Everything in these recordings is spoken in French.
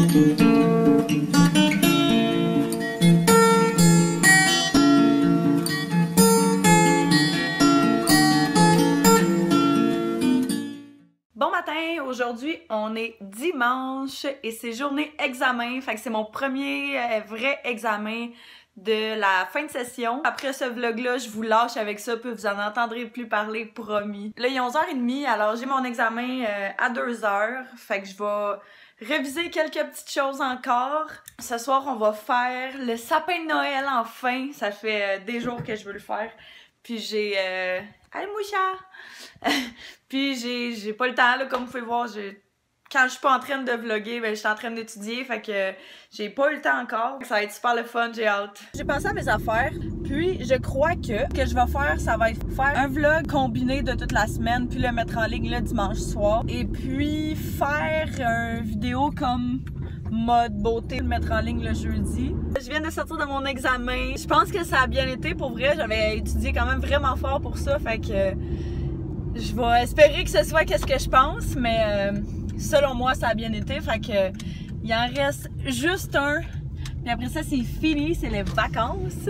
Bon matin, aujourd'hui on est dimanche et c'est journée examen, fait que c'est mon premier vrai examen de la fin de session. Après ce vlog-là, je vous lâche avec ça, puis vous en entendrez plus parler, promis. Là, il est 11h30, alors j'ai mon examen à 2h, fait que je vais réviser quelques petites choses encore. Ce soir, on va faire le sapin de Noël enfin, ça fait des jours que je veux le faire. Puis j'ai... Allez, moucha! Puis j'ai pas le temps, là, comme vous pouvez voir, quand je suis pas en train de vlogger, ben je suis en train d'étudier, fait que j'ai pas eu le temps encore. Ça va être super le fun, j'ai hâte. J'ai pensé à mes affaires, puis je crois que ce que je vais faire, ça va être faire un vlog combiné de toute la semaine, puis le mettre en ligne le dimanche soir. Et puis faire une vidéo comme mode beauté, le mettre en ligne le jeudi. Je viens de sortir de mon examen. Je pense que ça a bien été, pour vrai. J'avais étudié quand même vraiment fort pour ça, fait que je vais espérer que ce soit qu'est-ce que je pense, mais selon moi, ça a bien été, fait que il en reste juste un. Puis après ça, c'est fini, c'est les vacances.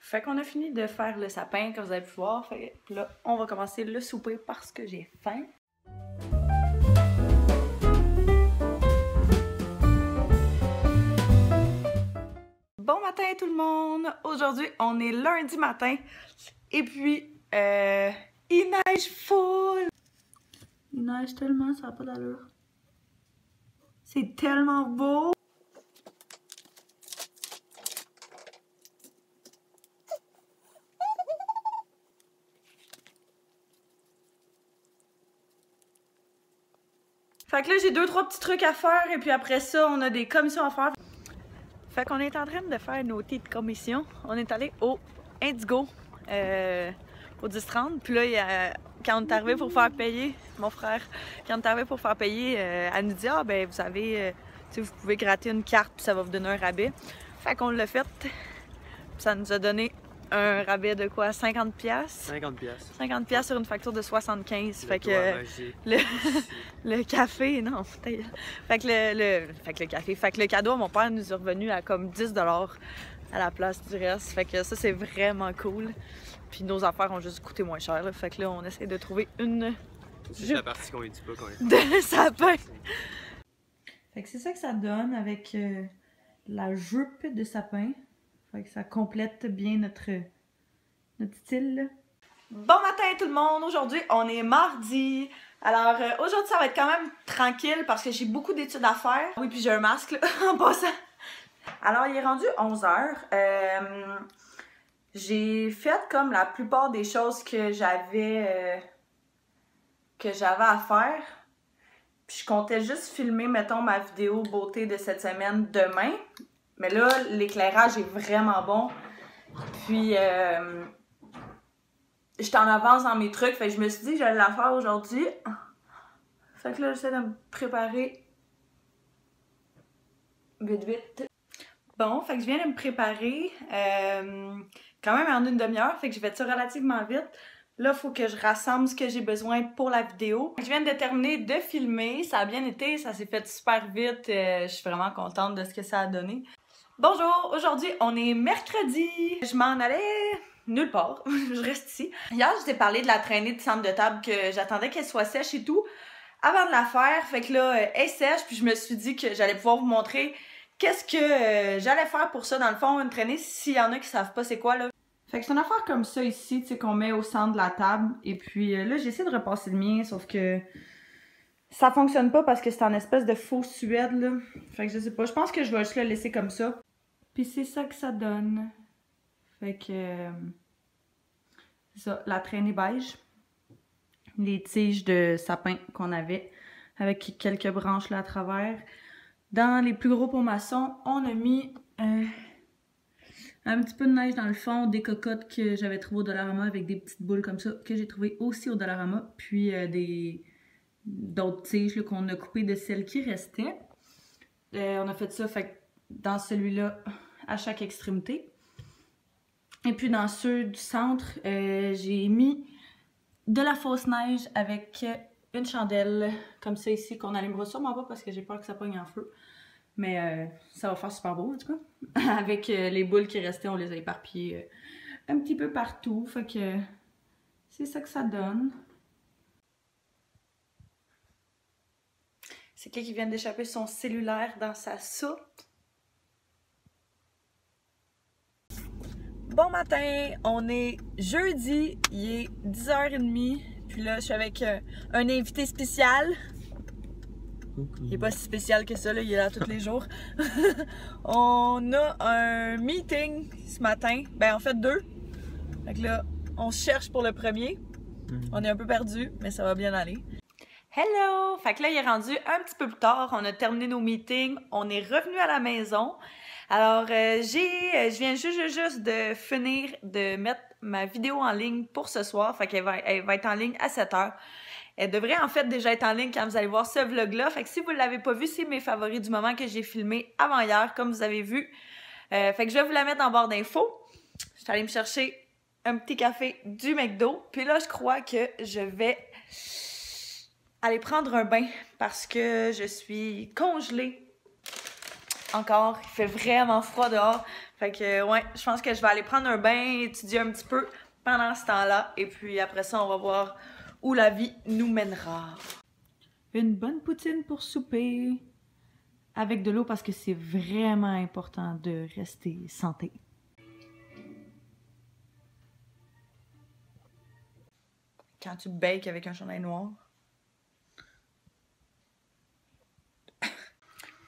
Fait qu'on a fini de faire le sapin, comme vous avez pu voir. Fait que là, on va commencer le souper parce que j'ai faim. Bon matin tout le monde! Aujourd'hui, on est lundi matin. Et puis, il neige full! Il neige tellement, ça n'a pas d'allure. C'est tellement beau! Fait que là, j'ai 2-3 petits trucs à faire et puis après ça, on a des commissions à faire. Fait qu'on est en train de faire nos petites commissions. On est allé au Indigo, au 10-30. Puis là, quand on est arrivé pour faire payer, mon frère, quand on est arrivé pour faire payer, elle nous dit « Ah, ben vous savez, vous pouvez gratter une carte puis ça va vous donner un rabais. » Fait qu'on l'a fait. Ça nous a donné un rabais de quoi? 50$? 50$. 50$ sur une facture de 75$. Fait que le café, non, fait que le café. Fait que le cadeau à mon père nous est revenu à comme 10$ à la place du reste. Fait que ça, c'est vraiment cool. Puis nos affaires ont juste coûté moins cher. Là. Fait que là, on essaie de trouver une C'est la partie qu'on ne dit pas quand même. De sapin. Fait que c'est ça que ça donne avec la jupe de sapin. Fait que ça complète bien notre style. Là. Bon matin tout le monde! Aujourd'hui, on est mardi. Alors, aujourd'hui, ça va être quand même tranquille parce que j'ai beaucoup d'études à faire. Oui, puis j'ai un masque, là, en passant. Alors, il est rendu 11h. J'ai fait comme la plupart des choses que j'avais à faire. Puis je comptais juste filmer, mettons, ma vidéo beauté de cette semaine demain. Mais là, l'éclairage est vraiment bon. Puis, j'étais en avance dans mes trucs. Fait que je me suis dit que j'allais la faire aujourd'hui. Fait que là, j'essaie de me préparer vite, vite. Bon, fait que je viens de me préparer quand même en une demi-heure. Fait que je vais ça relativement vite. Là, il faut que je rassemble ce que j'ai besoin pour la vidéo. Je viens de terminer de filmer. Ça a bien été, ça s'est fait super vite. Je suis vraiment contente de ce que ça a donné. Bonjour, aujourd'hui on est mercredi. Je m'en allais nulle part, je reste ici. Hier, je t'ai parlé de la traînée de centre de table que j'attendais qu'elle soit sèche et tout avant de la faire. Fait que là, elle est sèche, puis je me suis dit que j'allais pouvoir vous montrer qu'est-ce que j'allais faire pour ça, dans le fond, une traînée, s'il y en a qui savent pas c'est quoi, là. Fait que c'est une affaire comme ça ici, tu sais, qu'on met au centre de la table. Et puis là, j'essaie de repasser le mien, sauf que ça fonctionne pas parce que c'est en espèce de faux suède, là. Fait que je sais pas, je pense que je vais juste le laisser comme ça. Puis c'est ça que ça donne. Fait que... c'est ça, la traînée beige. Les tiges de sapin qu'on avait, avec quelques branches là à travers. Dans les plus gros pots maçons, on a mis un petit peu de neige dans le fond, des cocottes que j'avais trouvées au Dollarama avec des petites boules comme ça, que j'ai trouvées aussi au Dollarama, puis d'autres tiges qu'on a coupées de celles qui restaient. On a fait ça dans celui-là à chaque extrémité. Et puis dans ceux du centre, j'ai mis de la fausse neige avec une chandelle comme ça ici, qu'on n'allumera sûrement pas parce que j'ai peur que ça pogne en feu. Mais ça va faire super beau en tout cas. Avec les boules qui restaient, on les a éparpillées un petit peu partout. Fait que c'est ça que ça donne. C'est qui vient d'échapper son cellulaire dans sa soupe. Bon matin, on est jeudi, il est 10h30. Puis là, je suis avec un invité spécial. Il est pas si spécial que ça, là, il est là tous les jours. On a un meeting ce matin. Ben, en fait, 2. Fait que là, on se cherche pour le premier. On est un peu perdu, mais ça va bien aller. Hello! Fait que là, il est rendu un petit peu plus tard. On a terminé nos meetings. On est revenu à la maison. Alors, je viens juste de finir de mettre ma vidéo en ligne pour ce soir. Fait qu'elle va être en ligne à 7h. Elle devrait en fait déjà être en ligne quand vous allez voir ce vlog-là. Fait que si vous ne l'avez pas vu, c'est mes favoris du moment que j'ai filmé avant hier, comme vous avez vu. Fait que je vais vous la mettre en barre d'infos. Je suis allée me chercher un petit café du McDo. Puis là, je crois que je vais aller prendre un bain parce que je suis congelée encore. Il fait vraiment froid dehors. Fait que ouais, je pense que je vais aller prendre un bain, étudier un petit peu pendant ce temps-là. Et puis après ça, on va voir où la vie nous mènera. Une bonne poutine pour souper. Avec de l'eau parce que c'est vraiment important de rester santé. Quand tu bakes avec un chandail noir.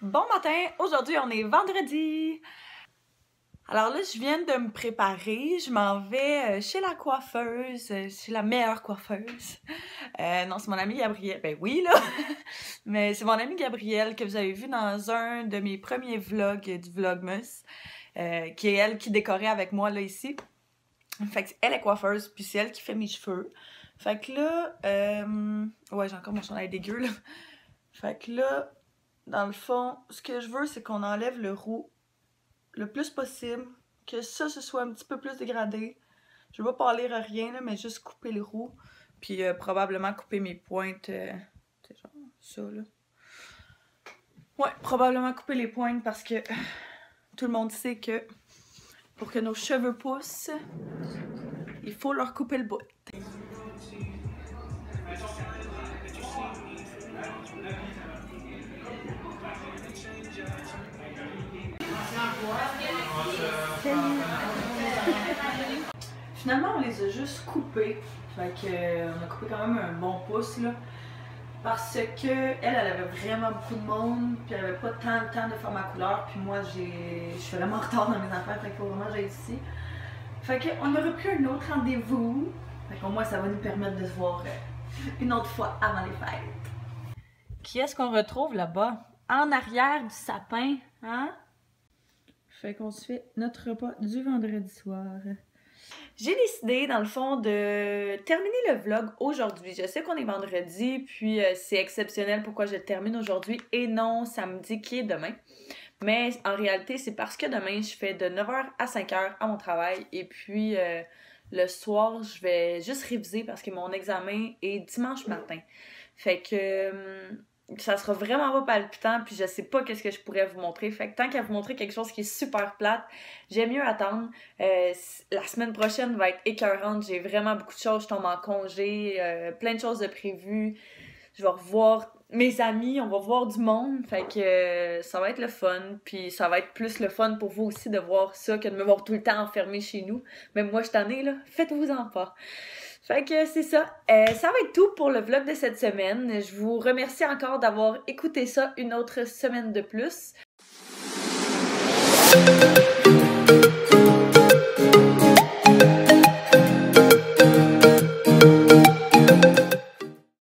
Bon matin! Aujourd'hui, on est vendredi. Alors là, je viens de me préparer. Je m'en vais chez la coiffeuse, chez la meilleure coiffeuse. Non, c'est mon amie Gabrielle. Ben oui, là! Mais c'est mon amie Gabrielle que vous avez vu dans un de mes premiers vlogs du Vlogmas. Qui est elle qui décorait avec moi, là, ici. Fait que elle est coiffeuse, puis c'est elle qui fait mes cheveux. Fait que là... ouais, j'ai encore mon chandail dégueu, là. Fait que là, dans le fond, ce que je veux, c'est qu'on enlève le roux le plus possible, que ça, ce soit un petit peu plus dégradé. Je vais pas parler à rien, là, mais juste couper le roux, puis probablement couper mes pointes, c'est genre ça, là. Ouais, probablement couper les pointes parce que tout le monde sait que pour que nos cheveux poussent, il faut leur couper le bout. Finalement, on les a juste coupés. Fait que, on a coupé quand même un bon pouce, là. Parce que elle avait vraiment beaucoup de monde, puis elle avait pas tant le temps de faire ma couleur, puis moi, je suis vraiment en retard dans mes affaires, fait qu'il faut vraiment que j'aille ici. Fait qu'on a repris un autre rendez-vous. Fait qu'au moins, ça va nous permettre de se voir une autre fois avant les fêtes. Qui est-ce qu'on retrouve là-bas? En arrière du sapin, hein? Fait qu'on se fait notre repas du vendredi soir. J'ai décidé, dans le fond, de terminer le vlog aujourd'hui. Je sais qu'on est vendredi, puis c'est exceptionnel pourquoi je le termine aujourd'hui et non samedi qui est demain. Mais en réalité, c'est parce que demain, je fais de 9h à 5h à mon travail. Et puis, le soir, je vais juste réviser parce que mon examen est dimanche matin. Fait que... ça sera vraiment pas palpitant, puis je sais pas qu'est-ce que je pourrais vous montrer. Fait que tant qu'à vous montrer quelque chose qui est super plate, j'aime mieux attendre. La semaine prochaine va être écœurante. J'ai vraiment beaucoup de choses. Je tombe en congé, plein de choses de prévues. Je vais revoir mes amis, on va voir du monde, fait que ça va être le fun, puis ça va être plus le fun pour vous aussi de voir ça que de me voir tout le temps enfermée chez nous. Même moi, je t'en ai, là, faites-vous-en pas. Fait que c'est ça. Ça va être tout pour le vlog de cette semaine. Je vous remercie encore d'avoir écouté ça une autre semaine de plus.